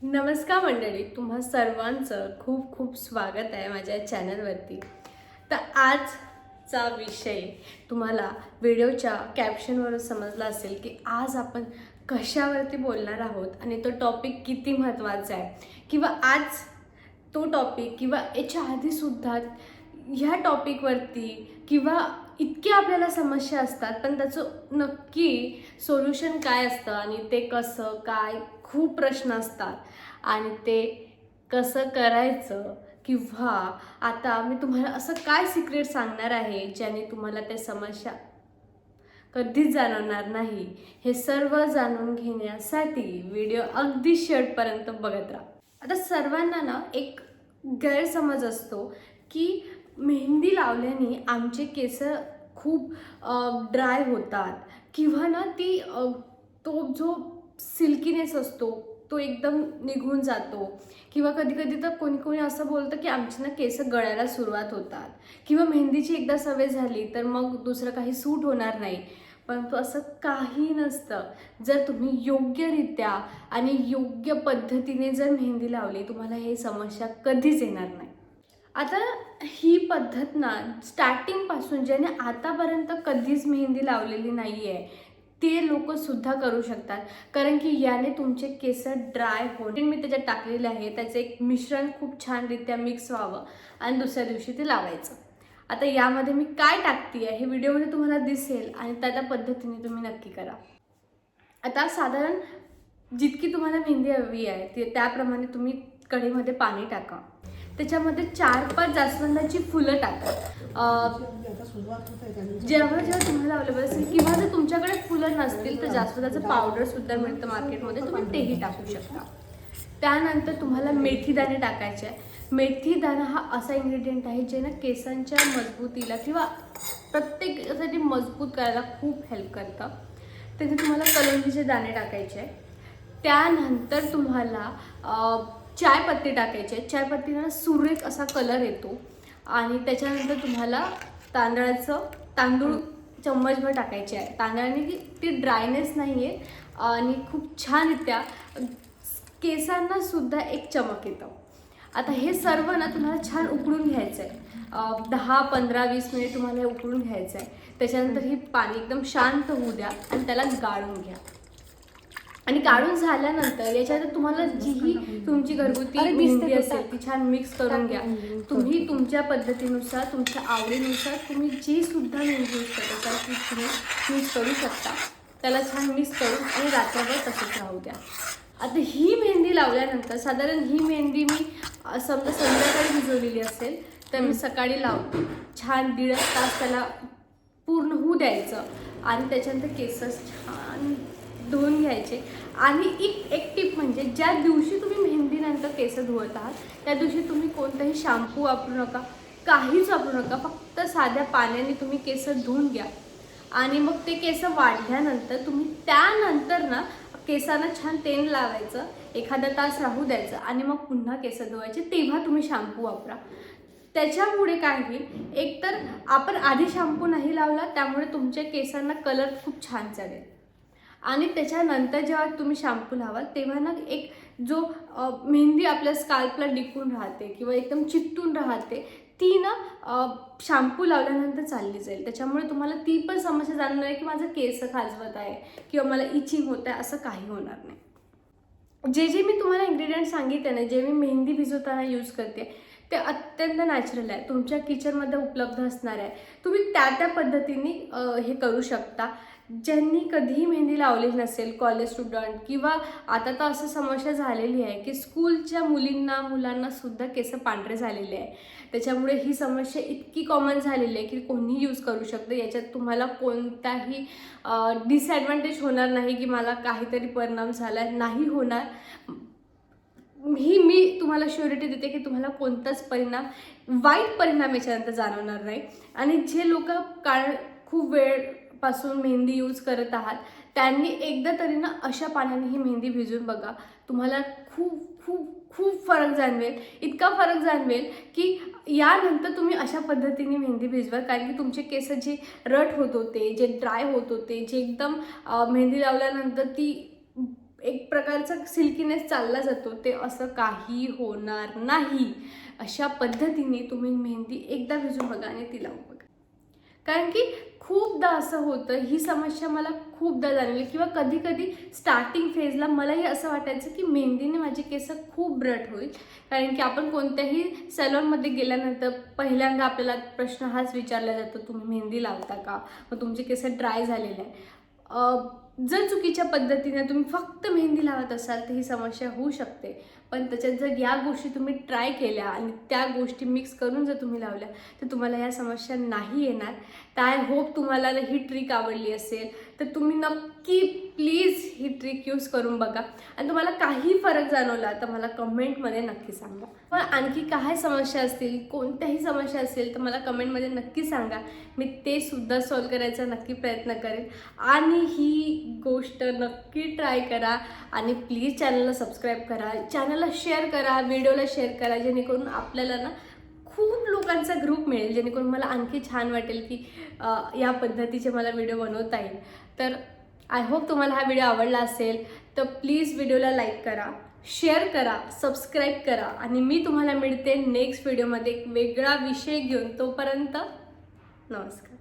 नमस्कार मंडळी, तुम्हा सर्वांचं खूप खूप स्वागत आहे माझ्या चॅनलवरती. तर आजचा विषय तुम्हाला व्हिडिओच्या कॅप्शनवरून समजला असेल की आज आपण कशावरती बोलणार आहोत आणि तो टॉपिक किती महत्त्वाचा आहे किंवा आज तो टॉपिक किंवा याच्या आधीसुद्धा ह्या टॉपिकवरती किंवा इतक्या आपल्याला समस्या असतात, पण त्याचं नक्की सोल्युशन काय असतं आणि ते कसं काय खूप प्रश्न असतात आणि ते कसं करायचं किंवा आता मी तुम्हाला असं काय सिक्रेट सांगणार आहे ज्याने तुम्हाला त्या समस्या कधीच जाणवणार नाही. हे सर्व जाणून घेण्यासाठी व्हिडिओ अगदी शेवटपर्यंत बघत राहा. आता सर्वांना ना एक गैरसमज असतो की मेहंदी लावल्याने आमचे केस खूप ड्राय होतात किंवा ना तो जो सिल्कीनेस असतो तो एकदम निघून जातो किंवा कधी कधी तर कोणी कोणी असं बोलतं की आमची ना केस गळायला सुरुवात होतात किंवा मेहंदीची एकदा सवय झाली तर मग दुसरं काही सूट होणार नाही. परंतु असं काही नसतं. जर तुम्ही योग्यरित्या आणि योग्य पद्धतीने जर मेहंदी लावली तुम्हाला हे समस्या कधीच येणार नाही. आता ही पद्धत ना स्टार्टिंगपासून ज्याने आतापर्यंत कधीच मेहंदी लावलेली नाही आहे ते लोकसुद्धा करू शकतात, कारण की याने तुमचे केस ड्राय होणे मी त्याच्यात टाकलेले आहे. त्याचं एक मिश्रण खूप छानरित्या मिक्स व्हावं आणि दुसऱ्या दिवशी ते लावायचं. आता यामध्ये मी काय टाकते आहे हे व्हिडिओमध्ये तुम्हाला दिसेल आणि त्या पद्धतीने तुम्ही नक्की करा. आता साधारण जितकी तुम्हाला मेहंदी हवी आहे त्याप्रमाणे तुम्ही कढईमध्ये पाणी टाका. त्याच्यामध्ये 4-5 जास्वंदाची फुलं टाका. जेव्हा जेव्हा तुम्हाला अवेलेबल असेल किंवा जर तुमच्याकडे फुलं नसतील तर जास्वंदाचं पावडरसुद्धा मिळतं मार्केटमध्ये, तुम्ही तेही टाकू शकता. त्यानंतर तुम्हाला मेथीदाणे टाकायचे आहे. मेथीदाणा हा असा इन्ग्रेडियंट आहे जे ना केसांच्या मजबूतीला किंवा प्रत्येकासाठी मजबूत करायला खूप हेल्प करतं. त्याचे तुम्हाला कलोंजीचे दाणे टाकायचे आहे. त्यानंतर तुम्हाला चायपत्ती टाकायची आहे. चायपत्तीला सुरेख असा कलर येतो. आणि त्याच्यानंतर तुम्हाला तांदूळ चम्मचभर टाकायचे आहे. तांदळाने की ती ड्रायनेस नाही आहे आणि खूप छानरित्या केसांना सुद्धा एक चमक येतं. आता हे सर्व ना तुम्हाला छान उकळून घ्यायचं आहे. 10, 15, 20 मिनिट तुम्हाला हे उकळून घ्यायचं आहे. त्याच्यानंतर ही पाणी एकदम शांत होऊ द्या आणि त्याला गाळून घ्या. आणि काढून झाल्यानंतर याच्यात तुम्हाला जीही तुमची घरगुती मेहंदी असेल ती छान मिक्स करून घ्या. तुम्ही तुमच्या पद्धतीनुसार तुमच्या आवडीनुसार तुम्ही जी सुद्धा मेहंदी यूज करता ती तुम्ही यूज करू शकता. त्याला छान मिक्स करून आणि रात्रभर तसंच राहू द्या. आता ही मेहंदी लावल्यानंतर साधारण ही मेहंदी मी समजा संध्याकाळी भिजवलेली असेल तर मी सकाळी लावते. छान 1.5 तास त्याला पूर्ण होऊ द्यायचं आणि त्याच्यानंतर केस छान धुवून घ्यायचे. आणि एक टिप म्हणजे ज्या दिवशी तुम्ही मेहंदीनंतर केस धुवत आहात त्या दिवशी तुम्ही कोणताही शॅम्पू वापरू नका, काहीच वापरू नका. फक्त साध्या पाण्याने तुम्ही केस धुवून घ्या आणि मग ते केस वाढल्यानंतर तुम्ही त्यानंतर ना केसांना छान तेल लावायचं, एखादा तास राहू द्यायचं आणि मग पुन्हा केस धुवायचे, तेव्हा तुम्ही शॅम्पू वापरा. त्याच्यामुळे काय होईल, एकतर आपण आधी शॅम्पू नाही लावला त्यामुळे तुमच्या केसांना कलर खूप छान चढेल आणि त्याच्यानंतर जेव्हा तुम्ही शॅम्पू लावाल तेव्हा ना एक जो मेहंदी आपल्या स्काल्पला डिकून राहते किंवा एकदम चिकटून राहते ती ना शॅम्पू लावल्यानंतर चालली जाईल. त्याच्यामुळे तुम्हाला ती पण समस्या जाणवणार नाही की माझं केस खाजवत आहे किंवा मला इचिंग होत आहे, असं काही होणार नाही. जे मी तुम्हाला इन्ग्रेडियंट सांगितले ना, जे मी मेहंदी भिजवताना यूज करते ते अत्यंत नॅचरल आहे, तुमच्या किचनमध्ये उपलब्ध असणार आहे. तुम्ही त्या पद्धतीने हे करू शकता. ज्यांनी कधीही मेहंदी लावली नसेल, कॉलेज स्टुडंट किंवा आता तर असं समस्या झालेली आहे की स्कूलच्या मुलांना सुद्धा केस पांढरे झालेले आहे. त्याच्यामुळे ही समस्या इतकी कॉमन झालेली आहे की कोणीही यूज करू शकतं. याच्यात तुम्हाला कोणताही डिसॲडव्हान्टेज होणार नाही की मला काहीतरी परिणाम झाला नाही होणार. मी तुम्हाला श्युरिटी देते की तुम्हाला कोणताच वाईट परिणाम याच्यानंतर जाणवणार नाही. आणि जे लोक खूप वेळपासून मेहंदी यूज करत आहात त्यांनी एकदा तरी ना अशा पाण्याने ही मेहंदी भिजवून बघा. तुम्हाला खूप खूप खूप फरक जाणवेल. इतका फरक जाणवेल की यानंतर तुम्ही अशा पद्धतीने मेहंदी भिजवा, कारण की तुमचे केस जे रट होत होते, जे ड्राय होत होते, जे एकदम मेहंदी लावल्यानंतर ती एक प्रकारचा सिल्कीनेस चालला जातो, ते असं काही होणार नाही. अशा पद्धतीने तुम्ही मेहंदी एकदा भिजून बघा आणि ती लावून बघा. कारण की खूपदा असं होतं, ही समस्या मला खूपदा जाणवली किंवा कधी कधी स्टार्टिंग फेजला मलाही असं वाटायचं की मेहंदीने माझे केस खूप ब्रट होईल. कारण की आपण कोणत्याही सॅलॉनमध्ये गेल्यानंतर पहिल्यांदा आपल्याला प्रश्न हाच विचारला जातो, तुम्ही मेहंदी लावता का, मग तुमचे केस ड्राय झालेले आहे. जर चुकीच्या पद्धतीने तुम्ही फक्त मेहंदी लावत असाल तर ही समस्या होऊ शकते. पण त्याच्यात जर या गोष्टी तुम्ही ट्राय केल्या आणि त्या गोष्टी मिक्स करून जर तुम्ही लावल्या तर तुम्हाला या समस्या नाही येणार. तर आय होप तुम्हाला ही ट्रिक आवडली असेल, तर तुम्ही नक्की प्लीज ही ट्रिक यूज करून बघा आणि तुम्हाला काही फरक जाणवला तर मला कमेंटमध्ये नक्की सांगा. पण आणखी काय समस्या असतील, कोणत्याही समस्या असेल तर मला कमेंटमध्ये नक्की सांगा. मी ते सुद्धा सॉल्व करायचा नक्की प्रयत्न करेन. आणि ही गोष्ट नक्की ट्राय करा आणि प्लीज चॅनलला सबस्क्राईब करा, चॅनलला शेअर करा, व्हिडिओला शेअर करा, जेणेकरून आपल्याला ना खूप लोकांचा ग्रुप मिळेल, जेणेकरून मला आणखी छान वाटेल की या पद्धतीचे मला व्हिडिओ बनवता येईल. तर आय होप तुम्हाला हा व्हिडिओ आवडला असेल. तर प्लीज व्हिडिओला लाईक करा, शेअर करा, सबस्क्राईब करा आणि मी तुम्हाला मिळते नेक्स्ट व्हिडिओमध्ये एक वेगळा विषय घेऊन. तोपर्यंत नमस्कार.